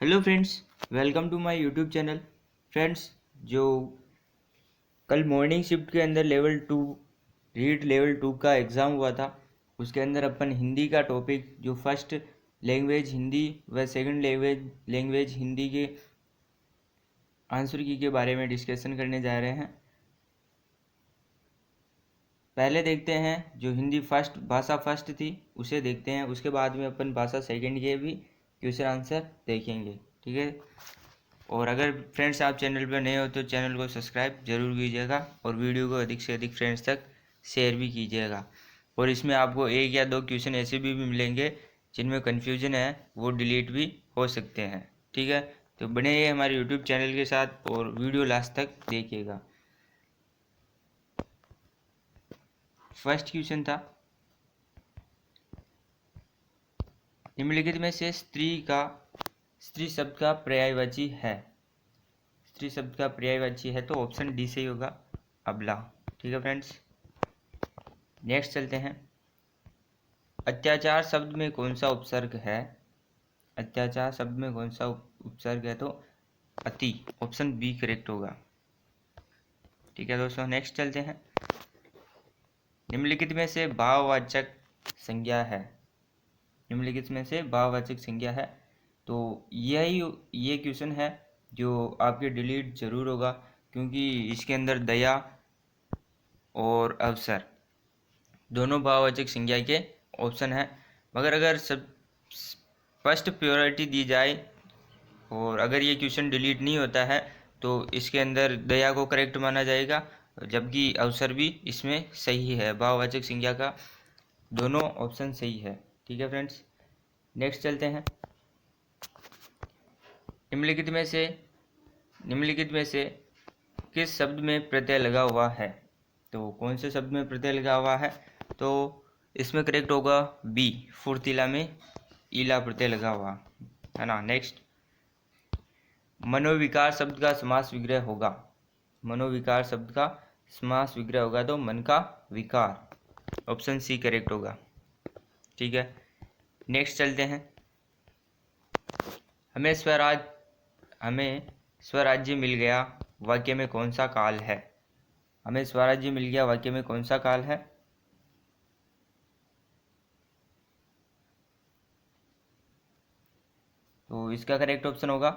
Hello friends, welcome to my YouTube channel. Friends, जो कल morning shift के अंदर लेवल 2 का एग्ज़ाम हुआ था, उसके अंदर अपन हिंदी का टॉपिक जो फर्स्ट लैंग्वेज हिंदी व सेकंड लैंग्वेज हिंदी के आंसर की के बारे में डिस्कशन करने जा रहे हैं। पहले देखते हैं जो हिंदी भाषा फर्स्ट थी उसे देखते हैं, उसके बाद में अपन भाषा सेकंड के भी क्वेश्चन आंसर देखेंगे। ठीक है। और अगर फ्रेंड्स आप चैनल पर नए हो तो चैनल को सब्सक्राइब जरूर कीजिएगा और वीडियो को अधिक से अधिक फ्रेंड्स तक शेयर भी कीजिएगा। और इसमें आपको एक या दो क्वेश्चन ऐसे भी मिलेंगे जिनमें कन्फ्यूजन है, वो डिलीट भी हो सकते हैं। ठीक है, तो बने रहिए हमारे यूट्यूब चैनल के साथ और वीडियो लास्ट तक देखिएगा। फर्स्ट क्वेश्चन था, निम्नलिखित में से स्त्री शब्द का पर्यायवाची है। स्त्री शब्द का पर्यायवाची है तो ऑप्शन डी से ही होगा, अबला। ठीक है फ्रेंड्स, नेक्स्ट चलते हैं। अत्याचार शब्द में कौन सा उपसर्ग है? अत्याचार शब्द में कौन सा उपसर्ग है तो अति, ऑप्शन बी करेक्ट होगा। ठीक है दोस्तों, नेक्स्ट चलते हैं। निम्नलिखित में से भाववाचक संज्ञा है। निम्नलिखित में से भाववाचक संज्ञा है तो ये क्वेश्चन है जो आपके डिलीट जरूर होगा, क्योंकि इसके अंदर दया और अवसर दोनों भाववाचक संज्ञा के ऑप्शन है। मगर अगर सब फर्स्ट प्रायोरिटी दी जाए और अगर ये क्वेश्चन डिलीट नहीं होता है तो इसके अंदर दया को करेक्ट माना जाएगा, जबकि अवसर भी इसमें सही है। भाववाचक संज्ञा का दोनों ऑप्शन सही है। ठीक है फ्रेंड्स, नेक्स्ट चलते हैं। निम्नलिखित में से किस शब्द में प्रत्यय लगा हुआ है? तो कौन से शब्द में प्रत्यय लगा हुआ है तो इसमें करेक्ट होगा बी, फुर्तीला में ईला प्रत्यय लगा हुआ है ना। नेक्स्ट, मनोविकार शब्द का समास विग्रह होगा। मनोविकार शब्द का समास विग्रह होगा तो मन का विकार, ऑप्शन सी करेक्ट होगा। ठीक है, नेक्स्ट चलते हैं। हमें स्वराज्य मिल गया वाक्य में कौन सा काल है? हमें स्वराज्य मिल गया वाक्य में कौन सा काल है? तो इसका करेक्ट ऑप्शन होगा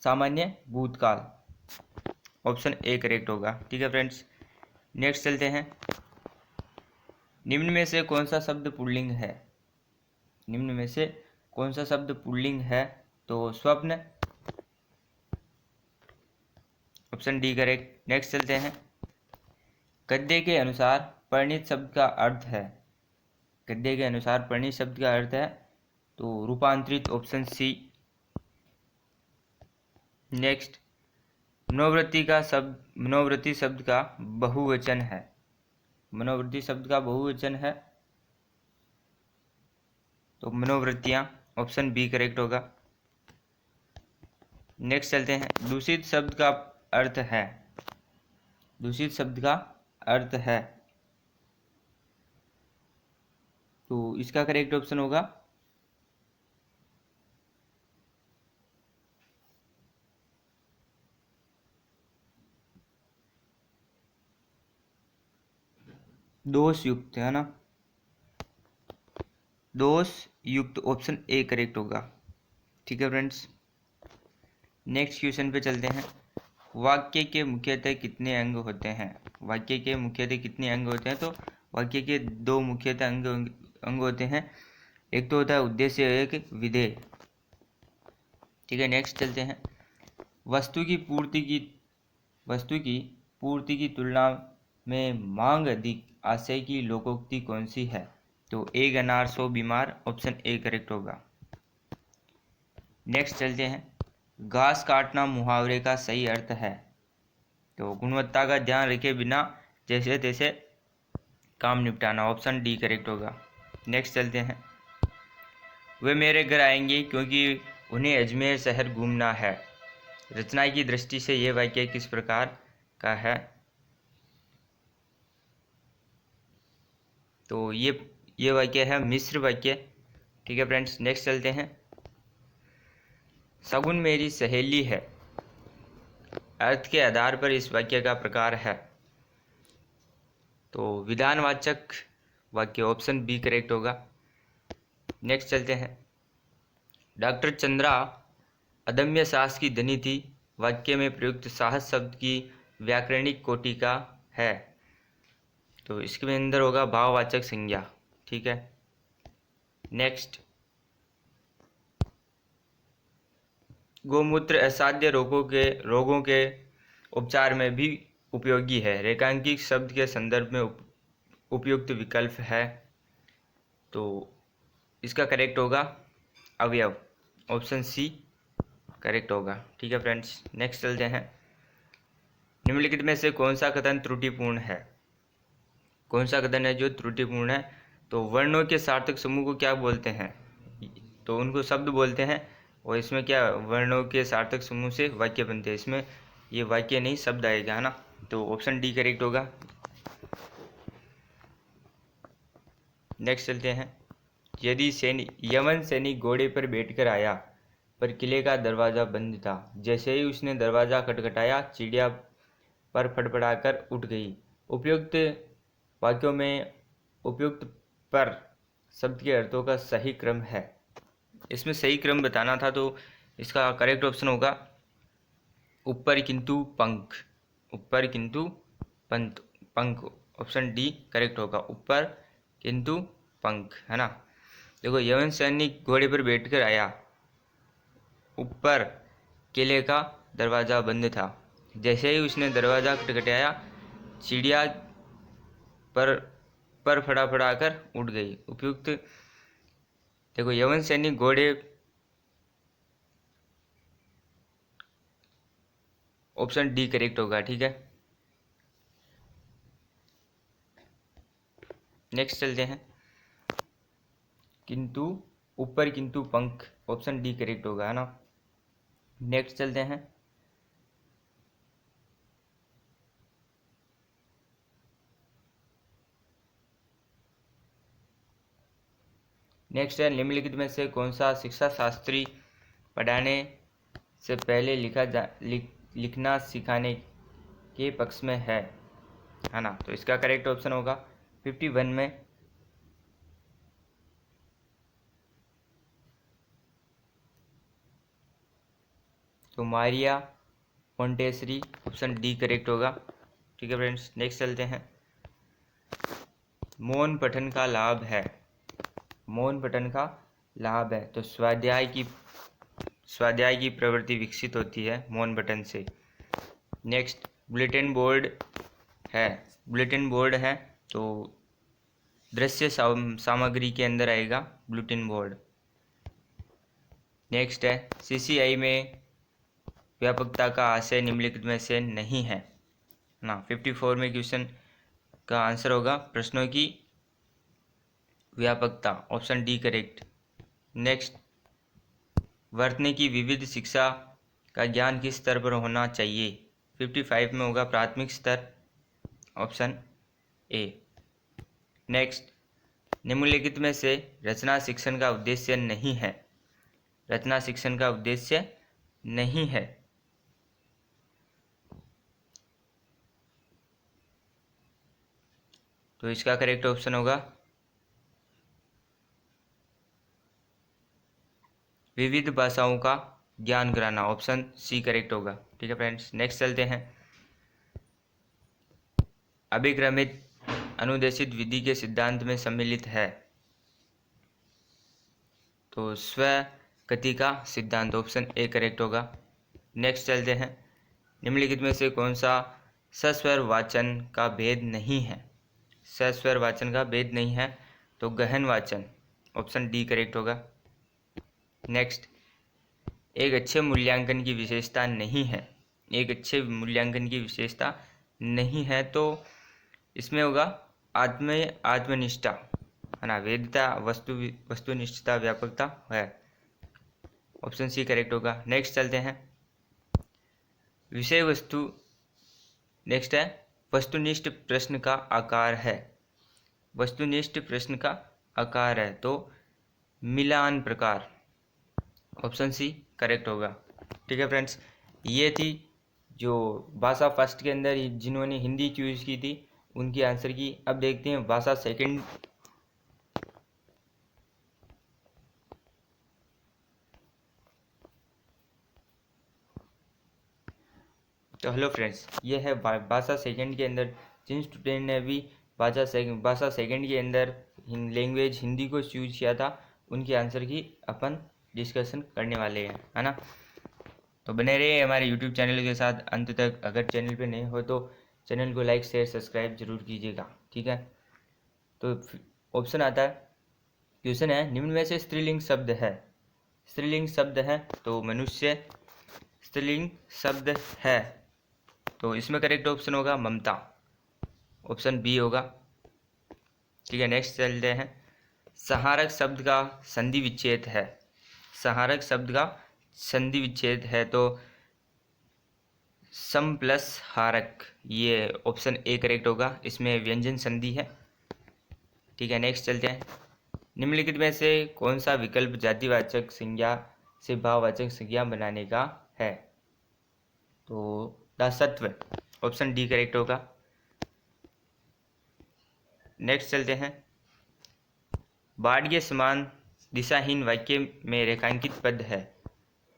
सामान्य भूतकाल, ऑप्शन ए करेक्ट होगा। ठीक है फ्रेंड्स, नेक्स्ट चलते हैं। निम्न में से कौन सा शब्द पुल्लिंग है? निम्न में से कौन सा शब्द पुल्लिंग है तो स्वप्न, ऑप्शन डी करेक्ट। नेक्स्ट चलते हैं। गद्य के अनुसार परिणीत शब्द का अर्थ है। गद्य के अनुसार परिणीत शब्द का अर्थ है तो रूपांतरित, ऑप्शन सी। नेक्स्ट, मनोवृत्ति शब्द का बहुवचन है। मनोवृत्ति शब्द का बहुवचन है तो मनोवृत्तियां, ऑप्शन बी करेक्ट होगा। नेक्स्ट चलते हैं। दूषित शब्द का अर्थ है। दूषित शब्द का अर्थ है तो इसका करेक्ट ऑप्शन होगा दोष युक्त, है ना। दोष युक्त, ऑप्शन ए करेक्ट होगा। ठीक है फ्रेंड्स, नेक्स्ट क्वेश्चन पे चलते हैं। वाक्य के मुख्यतः कितने अंग होते हैं? वाक्य के मुख्यतः कितने अंग होते हैं तो वाक्य के दो मुख्यतः अंग होते हैं। एक तो होता है उद्देश्य, एक विधेय। ठीक है, नेक्स्ट चलते हैं। वस्तु की पूर्ति की तुलना में मांग अधिक आशय की लोकोक्ति कौन सी है? तो एक अनार 100 बीमार, ऑप्शन ए करेक्ट होगा। नेक्स्ट चलते हैं। घास काटना मुहावरे का सही अर्थ है तो गुणवत्ता का ध्यान रखे बिना जैसे तैसे काम निपटाना, ऑप्शन डी करेक्ट होगा। नेक्स्ट चलते हैं। वे मेरे घर आएंगे क्योंकि उन्हें अजमेर शहर घूमना है। रचना की दृष्टि से यह वाक्य किस प्रकार का है? तो ये वाक्य है मिश्र वाक्य। ठीक है फ्रेंड्स, नेक्स्ट चलते हैं। शगुन मेरी सहेली है। अर्थ के आधार पर इस वाक्य का प्रकार है। तो विधानवाचक वाक्य ऑप्शन बी करेक्ट होगा। नेक्स्ट चलते हैं। डॉक्टर चंद्रा अदम्य साहस की धनी थी। वाक्य में प्रयुक्त साहस शब्द की व्याकरणिक कोटि का है। तो इसके अंदर होगा भाववाचक संज्ञा। ठीक है। नेक्स्ट, गोमूत्र असाध्य रोगों के उपचार में भी उपयोगी है। रेखांकित शब्द के संदर्भ में उपयुक्त विकल्प है। तो इसका करेक्ट होगा अवयव, ऑप्शन सी करेक्ट होगा। ठीक है फ्रेंड्स, नेक्स्ट चलते हैं। निम्नलिखित में से कौन सा कथन त्रुटिपूर्ण है? कौन सा कथन है जो त्रुटिपूर्ण है? तो वर्णों के सार्थक समूह को क्या बोलते हैं? तो उनको शब्द बोलते हैं। और इसमें क्या वर्णों के सार्थक समूह से वाक्य बनते हैं। इसमें ये वाक्य नहीं शब्द आएगा, है ना। तो ऑप्शन डी करेक्ट होगा। नेक्स्ट चलते हैं। यदि यमन सैनिक घोड़े पर बैठकर आया पर किले का दरवाजा बंद था। जैसे ही उसने दरवाजा खटखटाया चिड़िया पर फड़फड़ाकर उठ गई। उपयुक्त वाक्यों में उपयुक्त पर शब्द के अर्थों का सही क्रम है। इसमें सही क्रम बताना था, तो इसका करेक्ट ऑप्शन होगा ऊपर किंतु पंख। ऊपर किंतु पंख, ऑप्शन डी करेक्ट होगा। ऊपर किंतु पंख, है ना। देखो, यवन सैनिक घोड़े पर बैठकर आया, ऊपर किले का दरवाजा बंद था। जैसे ही उसने दरवाजा खटखटाया चिड़िया पर फड़ाफड़ा कर उड़ गई। उपयुक्त, देखो यवन सैनिक घोड़े, ऑप्शन डी करेक्ट होगा। ठीक है। नेक्स्ट चलते हैं। किंतु ऊपर किंतु पंख, ऑप्शन डी करेक्ट होगा, है ना। नेक्स्ट चलते हैं। नेक्स्ट है, निम्नलिखित में से कौन सा शिक्षा शास्त्री पढ़ाने से पहले लिखना सिखाने के पक्ष में है ना। तो इसका करेक्ट ऑप्शन होगा 51 में तो Maria Montessori, option D correct होगा। ठीक है फ्रेंड्स, नेक्स्ट चलते हैं। मौन पठन का लाभ है। मौन पठन का लाभ है तो स्वाध्याय की प्रवृत्ति विकसित होती है मौन पठन से। नेक्स्ट, बुलेटिन बोर्ड है तो दृश्य सामग्री के अंदर आएगा बुलेटिन बोर्ड। नेक्स्ट है, सीसीआई में व्यापकता का आशय निम्नलिखित में से नहीं है ना। 54 में क्वेश्चन का आंसर होगा प्रश्नों की व्यापकता, ऑप्शन डी करेक्ट। नेक्स्ट, वर्तने की विविध शिक्षा का ज्ञान किस स्तर पर होना चाहिए? 55 में होगा प्राथमिक स्तर, ऑप्शन ए। नेक्स्ट, निम्नलिखित में से रचना शिक्षण का उद्देश्य नहीं है। रचना शिक्षण का उद्देश्य नहीं है तो इसका करेक्ट ऑप्शन होगा विविध भाषाओं का ज्ञान कराना, ऑप्शन सी करेक्ट होगा। ठीक है फ्रेंड्स, नेक्स्ट चलते हैं। अभिक्रमित अनुदेशित विधि के सिद्धांत में सम्मिलित है तो स्व गति का सिद्धांत, ऑप्शन ए करेक्ट होगा। नेक्स्ट चलते हैं। निम्नलिखित में से कौन सा सस्वर वाचन का भेद नहीं है? सस्वर वाचन का भेद नहीं है तो गहन वाचन, ऑप्शन डी करेक्ट होगा। नेक्स्ट, एक अच्छे मूल्यांकन की विशेषता नहीं है। एक अच्छे मूल्यांकन की विशेषता नहीं है तो इसमें होगा आत्मनिष्ठा, है ना। वेदता, वस्तुनिष्ठता, व्यापकता है, ऑप्शन सी करेक्ट होगा। नेक्स्ट चलते हैं। विषय वस्तु, नेक्स्ट है वस्तुनिष्ठ प्रश्न का आकार है। वस्तुनिष्ठ प्रश्न का आकार है तो मिलान प्रकार, ऑप्शन सी करेक्ट होगा। ठीक है फ्रेंड्स, ये थी जो भाषा फर्स्ट के अंदर जिन्होंने हिंदी चूज की थी उनकी आंसर की। अब देखते हैं भाषा सेकंड। तो हेलो फ्रेंड्स, ये है भाषा सेकंड के अंदर जिन स्टूडेंट ने भी भाषा सेकंड के अंदर लैंग्वेज हिंदी को चूज किया था उनके आंसर की अपन डिस्कशन करने वाले हैं, है ना। तो बने रहिए हमारे यूट्यूब चैनल के साथ अंत तक। अगर चैनल पे नए हो तो चैनल को लाइक शेयर सब्सक्राइब जरूर कीजिएगा, ठीक है। तो ऑप्शन आता है, क्वेश्चन है, निम्न में से स्त्रीलिंग शब्द है। स्त्रीलिंग शब्द है तो मनुष्य स्त्रीलिंग शब्द है, तो इसमें करेक्ट ऑप्शन होगा ममता, ऑप्शन बी होगा। ठीक है, नेक्स्ट चलते हैं। सहारक शब्द का संधि विच्छेद है। सहारक शब्द का संधि विच्छेद है तो सम प्लस हारक, ये ऑप्शन ए करेक्ट होगा, इसमें व्यंजन संधि है। ठीक है, नेक्स्ट चलते हैं। निम्नलिखित में से कौन सा विकल्प जातिवाचक संज्ञा से भाववाचक संज्ञा बनाने का है? तो दासत्व, ऑप्शन डी करेक्ट होगा। नेक्स्ट चलते हैं। बाढ़ के समान दिशाहीन वाक्य में रेखांकित पद है।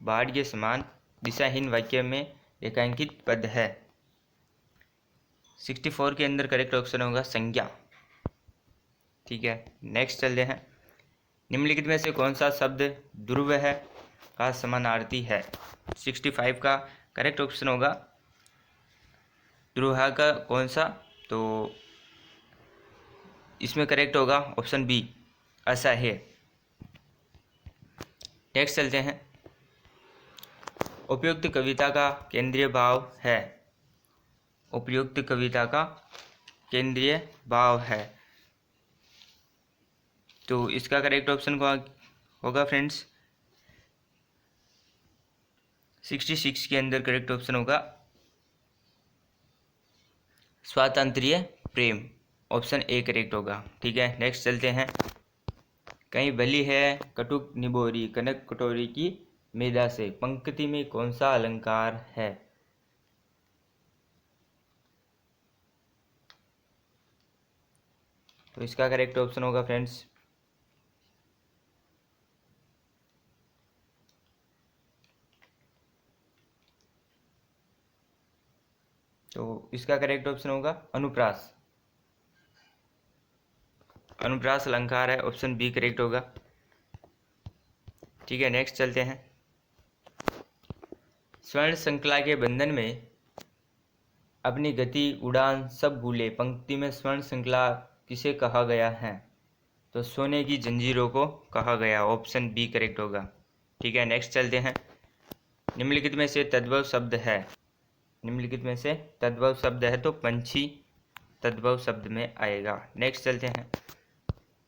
बाढ़ के समान दिशाहीन वाक्य में रेखांकित पद है। 64 के अंदर करेक्ट ऑप्शन होगा संज्ञा। ठीक है, नेक्स्ट चलते हैं। निम्नलिखित में से कौन सा शब्द ध्रुव है का समानार्थी है? 65 का करेक्ट ऑप्शन होगा ध्रुव का कौन सा, तो इसमें करेक्ट होगा ऑप्शन बी असह्य। नेक्स्ट चलते हैं। उपयुक्त कविता का केंद्रीय भाव है। उपयुक्त कविता का केंद्रीय भाव है, तो इसका करेक्ट ऑप्शन होगा फ्रेंड्स 66 के अंदर करेक्ट ऑप्शन होगा स्वातंत्र्य प्रेम, ऑप्शन ए करेक्ट होगा। ठीक है, नेक्स्ट चलते हैं। कहीं भली है कटुक निबोरी कनक कटोरी की मेदा से, पंक्ति में कौन सा अलंकार है? तो इसका करेक्ट ऑप्शन होगा फ्रेंड्स तो इसका करेक्ट ऑप्शन होगा अनुप्रास। अनुप्रास अलंकार है, ऑप्शन बी करेक्ट होगा। ठीक है, नेक्स्ट चलते हैं। स्वर्ण श्रृंखला के बंधन में अपनी गति उड़ान सब भूले, पंक्ति में स्वर्ण श्रृंखला किसे कहा गया है? तो सोने की जंजीरों को कहा गया, ऑप्शन बी करेक्ट होगा। ठीक है, नेक्स्ट चलते हैं। निम्नलिखित में से तद्भव शब्द है। निम्नलिखित में से तद्भव शब्द है तो पंछी तद्भव शब्द में आएगा। नेक्स्ट चलते हैं।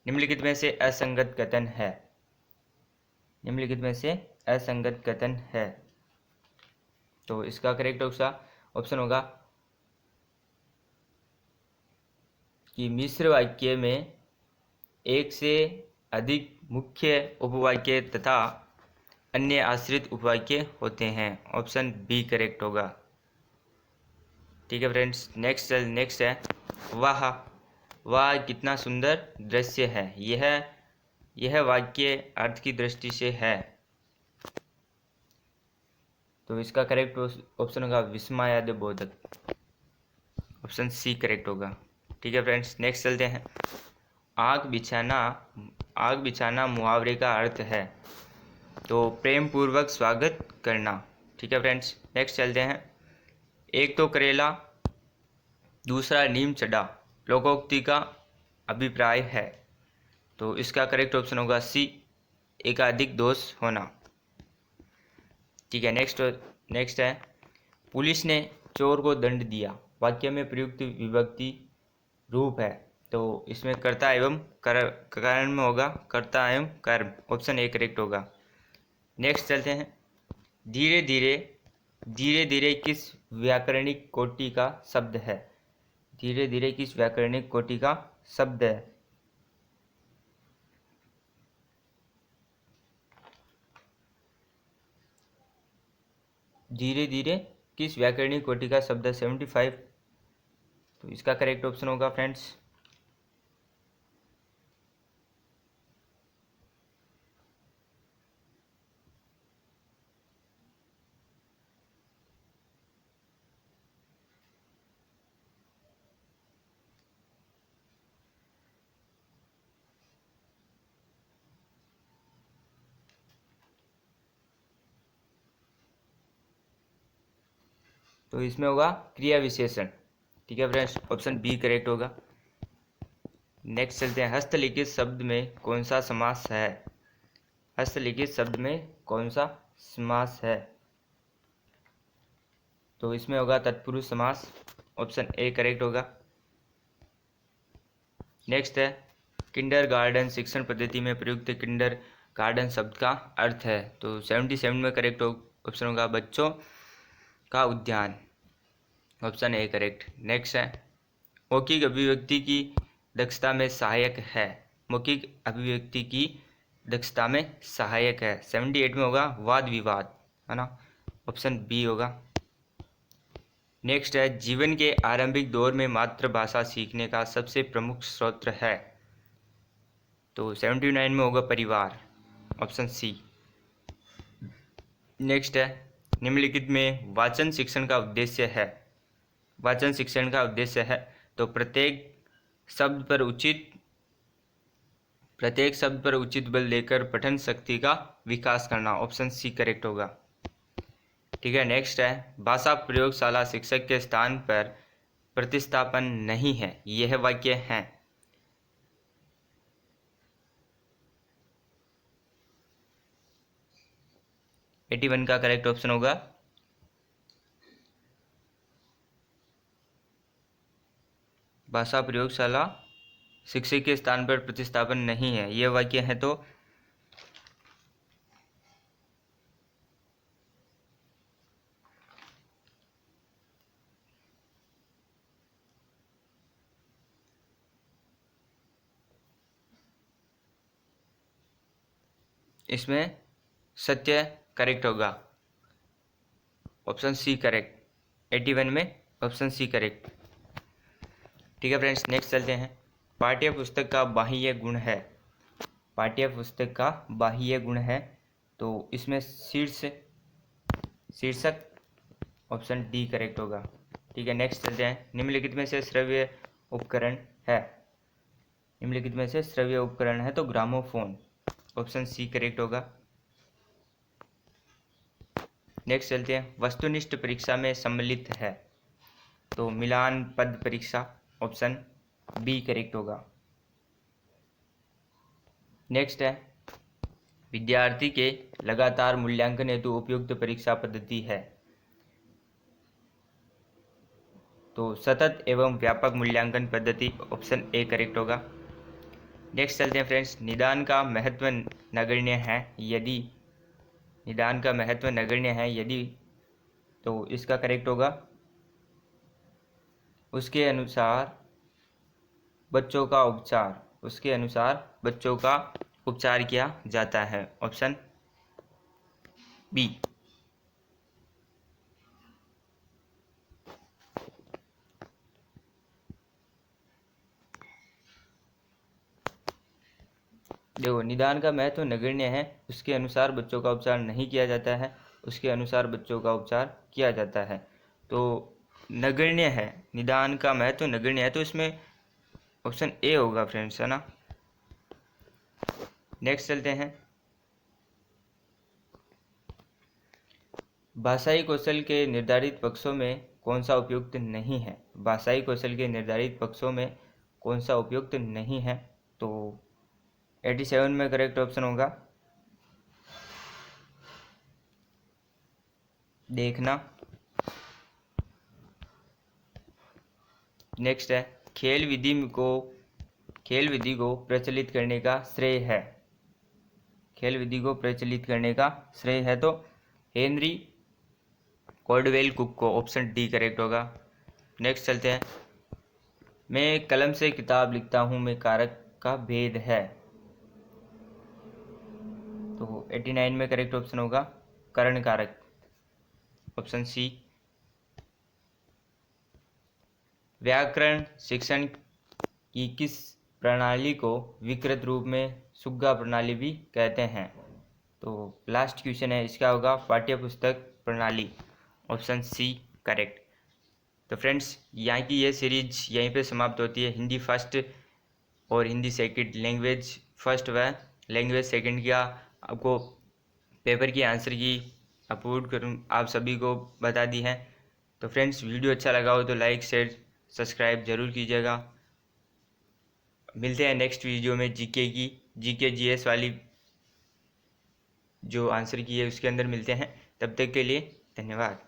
निम्नलिखित में से असंगत कथन है। निम्नलिखित में से असंगत कथन है, तो इसका करेक्ट ऑप्शन होगा कि मिश्र वाक्य में एक से अधिक मुख्य उपवाक्य तथा अन्य आश्रित उपवाक्य होते हैं, ऑप्शन बी करेक्ट होगा। ठीक है फ्रेंड्स, नेक्स्ट है वाह वाह कितना सुंदर दृश्य है। यह वाक्य अर्थ की दृष्टि से है, तो इसका करेक्ट ऑप्शन होगा विस्मयाद बोधक, ऑप्शन सी करेक्ट होगा। ठीक है फ्रेंड्स, नेक्स्ट चलते हैं। आग बिछाना मुहावरे का अर्थ है, तो प्रेम पूर्वक स्वागत करना। ठीक है फ्रेंड्स, नेक्स्ट चलते हैं। एक तो करेला दूसरा नीम चढ़ा लोकोक्ति का अभिप्राय है, तो इसका करेक्ट ऑप्शन होगा सी एकाधिक दोष होना। ठीक है, नेक्स्ट है। पुलिस ने चोर को दंड दिया, वाक्य में प्रयुक्त विभक्ति रूप है, तो इसमें कर्ता एवं कारण में होगा कर्ता एवं कर्म, ऑप्शन ए करेक्ट होगा। नेक्स्ट चलते हैं। धीरे धीरे किस व्याकरणिक कोटि का शब्द है? धीरे धीरे किस व्याकरणिक कोटि का शब्द है? धीरे धीरे किस व्याकरणिक कोटि का शब्द है? 75। तो इसका करेक्ट ऑप्शन होगा फ्रेंड्स तो इसमें होगा क्रिया विशेषण। ठीक है फ्रेंड्स, ऑप्शन बी करेक्ट होगा। नेक्स्ट चलते हैं, हस्तलिखित शब्द में कौन सा समास है? हस्तलिखित शब्द में कौन सा समास है? तो इसमें होगा तत्पुरुष समास, ऑप्शन ए करेक्ट होगा। नेक्स्ट है, किंडर गार्डन शिक्षण पद्धति में प्रयुक्त किंडर गार्डन शब्द का अर्थ है? तो 77 में करेक्ट ऑप्शन होगा बच्चों का उद्यान, ऑप्शन ए करेक्ट। नेक्स्ट है, मौखिक अभिव्यक्ति की दक्षता में सहायक है? मौखिक अभिव्यक्ति की दक्षता में सहायक है, 78 में होगा वाद विवाद, है ना, ऑप्शन बी होगा। नेक्स्ट है, जीवन के आरंभिक दौर में मातृभाषा सीखने का सबसे प्रमुख स्रोत है? तो 79 में होगा परिवार, ऑप्शन सी। नेक्स्ट है, निम्नलिखित में वाचन शिक्षण का उद्देश्य है? वाचन शिक्षण का उद्देश्य है तो प्रत्येक शब्द पर उचित बल देकर पठन शक्ति का विकास करना, ऑप्शन सी करेक्ट होगा। ठीक है, नेक्स्ट है, भाषा प्रयोगशाला शिक्षक के स्थान पर प्रतिस्थापन नहीं है, यह वाक्य है? 81 का करेक्ट ऑप्शन होगा भाषा प्रयोगशाला शिक्षक के स्थान पर प्रतिस्थापन नहीं है, यह वाक्य है तो इसमें सत्य करेक्ट होगा, ऑप्शन सी करेक्ट। 81 में ऑप्शन सी करेक्ट। ठीक है फ्रेंड्स, नेक्स्ट चलते हैं, पाठ्य पुस्तक का बाह्य गुण है? पाठ्य पुस्तक का बाह्य गुण है तो इसमें शीर्षक, ऑप्शन डी करेक्ट होगा। ठीक है, नेक्स्ट चलते हैं, निम्नलिखित में से श्रव्य उपकरण है? निम्नलिखित में से श्रव्य उपकरण है तो ग्रामोफोन, ऑप्शन सी करेक्ट होगा। नेक्स्ट चलते हैं, वस्तुनिष्ठ परीक्षा में सम्मिलित है? तो मिलान पद परीक्षा, ऑप्शन बी करेक्ट होगा। नेक्स्ट है, विद्यार्थी के लगातार मूल्यांकन हेतु उपयुक्त परीक्षा पद्धति है? तो सतत एवं व्यापक मूल्यांकन पद्धति, ऑप्शन ए करेक्ट होगा। नेक्स्ट चलते हैं फ्रेंड्स, निदान का महत्व नगण्य है यदि? निदान का महत्व नगण्य है यदि, तो इसका करेक्ट होगा उसके अनुसार बच्चों का उपचार किया जाता है, ऑप्शन बी। देखो, निदान का महत्व नगण्य है, उसके अनुसार बच्चों का उपचार नहीं किया जाता है, उसके अनुसार बच्चों का उपचार किया जाता है। तो नगण्य है, निदान का महत्व नगण्य है तो इसमें ऑप्शन ए होगा फ्रेंड्स, है ना। नेक्स्ट चलते हैं, भाषाई कौशल के निर्धारित पक्षों में कौन सा उपयुक्त नहीं है? भाषाई कौशल के निर्धारित पक्षों में कौन सा उपयुक्त नहीं है? तो 87 में करेक्ट ऑप्शन होगा देखना। नेक्स्ट है, खेल विधि को प्रचलित करने का श्रेय है? खेल विधि को प्रचलित करने का श्रेय है तो हेनरी कॉल्डवेल कुक को, ऑप्शन डी करेक्ट होगा। नेक्स्ट चलते हैं, मैं कलम से किताब लिखता हूँ में कारक का भेद है? तो 89 में करेक्ट ऑप्शन होगा कर्ण कारक। Option C. व्याकरण शिक्षण की किस प्रणाली को विकृत रूप में सुग्गा प्रणाली भी कहते हैं? तो लास्ट क्वेश्चन है, इसका होगा पाठ्य पुस्तक प्रणाली, ऑप्शन सी करेक्ट। तो फ्रेंड्स, यहाँ की ये सीरीज यहीं पे समाप्त होती है। हिंदी फर्स्ट और हिंदी सेकंड, लैंग्वेज फर्स्ट व लैंग्वेज सेकंड का आपको पेपर की आंसर की अपलोड करूँ आप सभी को बता दी है। तो फ्रेंड्स, वीडियो अच्छा लगा हो तो लाइक शेयर सब्सक्राइब जरूर कीजिएगा। मिलते हैं नेक्स्ट वीडियो में जीके जीएस वाली जो आंसर की है उसके अंदर मिलते हैं। तब तक के लिए धन्यवाद।